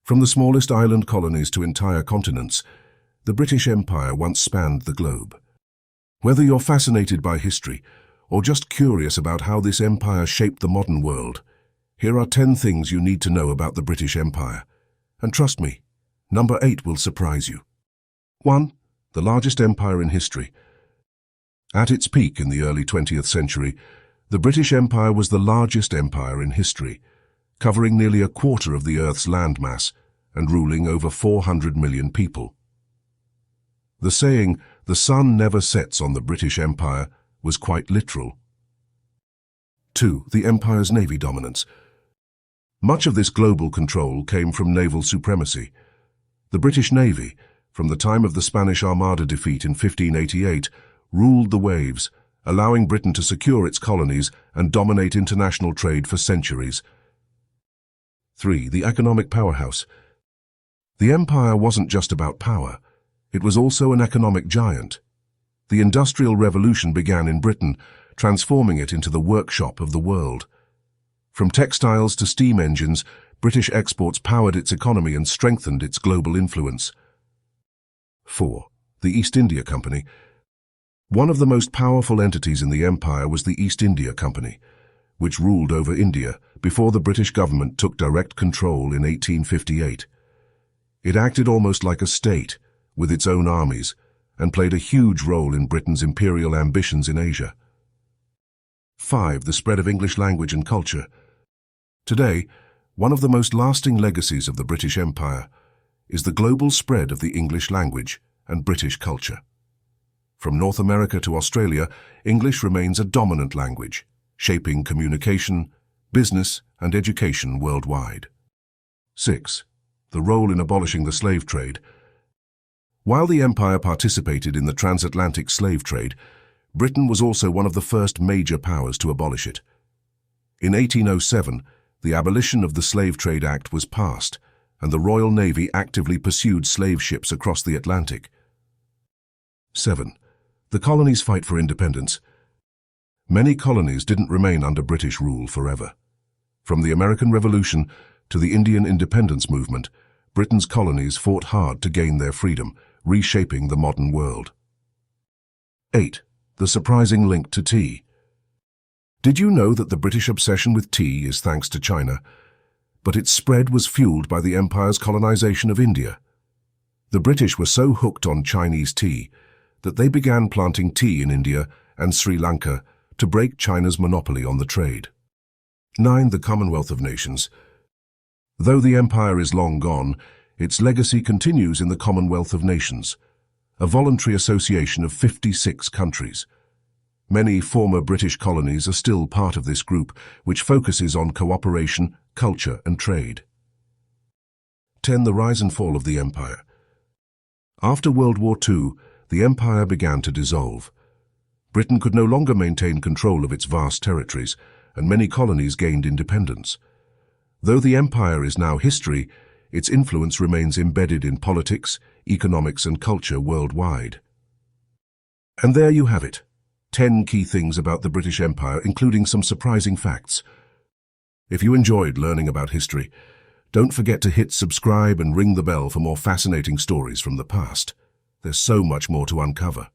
From the smallest island colonies to entire continents, the British Empire once spanned the globe. Whether you're fascinated by history or just curious about how this empire shaped the modern world, here are 10 things you need to know about the British Empire. And trust me, number 8 will surprise you. 1. The largest empire in history. At its peak in the early 20th century, the British Empire was the largest empire in history, covering nearly a quarter of the Earth's landmass and ruling over 400 million people. The saying, "the sun never sets on the British Empire," was quite literal. 2. The empire's navy dominance. Much of this global control came from naval supremacy. The British Navy, from the time of the Spanish Armada defeat in 1588, ruled the waves, allowing Britain to secure its colonies and dominate international trade for centuries. 3. The economic powerhouse. The empire wasn't just about power, it was also an economic giant. The Industrial Revolution began in Britain, transforming it into the workshop of the world. From textiles to steam engines, British exports powered its economy and strengthened its global influence. 4. The East India Company. One of the most powerful entities in the empire was the East India Company, which ruled over India before the British government took direct control in 1858. It acted almost like a state, with its own armies, and played a huge role in Britain's imperial ambitions in Asia. 5. The spread of English language and culture. Today, one of the most lasting legacies of the British Empire is the global spread of the English language and British culture. From North America to Australia, English remains a dominant language, shaping communication, business, and education worldwide. 6. The role in abolishing the slave trade. While the empire participated in the transatlantic slave trade, Britain was also one of the first major powers to abolish it. In 1807, the Abolition of the Slave Trade Act was passed, and the Royal Navy actively pursued slave ships across the Atlantic. 7. The colonies' fight for independence. Many colonies didn't remain under British rule forever. From the American Revolution to the Indian independence movement, Britain's colonies fought hard to gain their freedom, reshaping the modern world. 8. The surprising link to tea. Did you know that the British obsession with tea is thanks to China? But its spread was fueled by the empire's colonization of India. The British were so hooked on Chinese tea that they began planting tea in India and Sri Lanka to break China's monopoly on the trade. 9. The Commonwealth of Nations. Though the empire is long gone, its legacy continues in the Commonwealth of Nations, a voluntary association of 56 countries. Many former British colonies are still part of this group, which focuses on cooperation, culture, and trade. 10. The rise and fall of the empire. After World War II, the empire began to dissolve. Britain could no longer maintain control of its vast territories, and many colonies gained independence. Though the empire is now history, its influence remains embedded in politics, economics, and culture worldwide. And there you have it. 10 key things about the British Empire, including some surprising facts. If you enjoyed learning about history, don't forget to hit subscribe and ring the bell for more fascinating stories from the past. There's so much more to uncover.